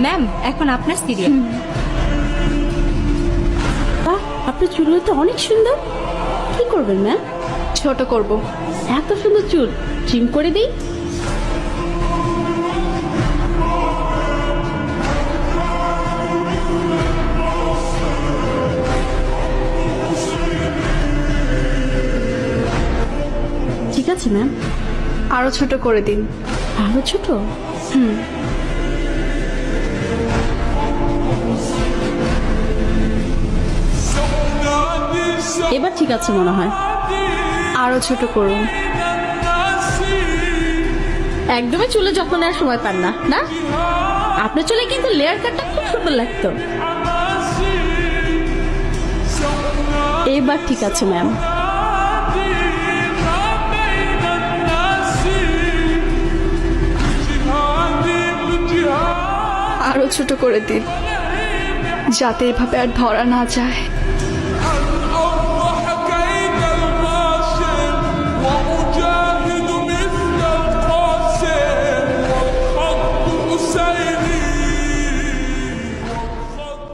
Ma'am এখন আপনার serial. আপনার চুলগুলো তো অনেক সুন্দর। কি করবেন ম্যাম? ছোট করব। এত সুন্দর চুল ট্রিম করে দিই। ঠিক আছে ম্যাম। আরো ছোট করে দিন। আরো ছোট? এবার ঠিক আছে মনে হয়। আরো ছোট করুন। একদমই চুলে যত্ন নেওয়ার সময় পান না না? আপনার চুলে কিন্তু লেয়ার কাটটা খুব সুন্দর লাগতো। এবার ঠিক আছে ম্যাম। আরো ছোট করে দিন, যাতে এভাবে আর ধরা না যায়।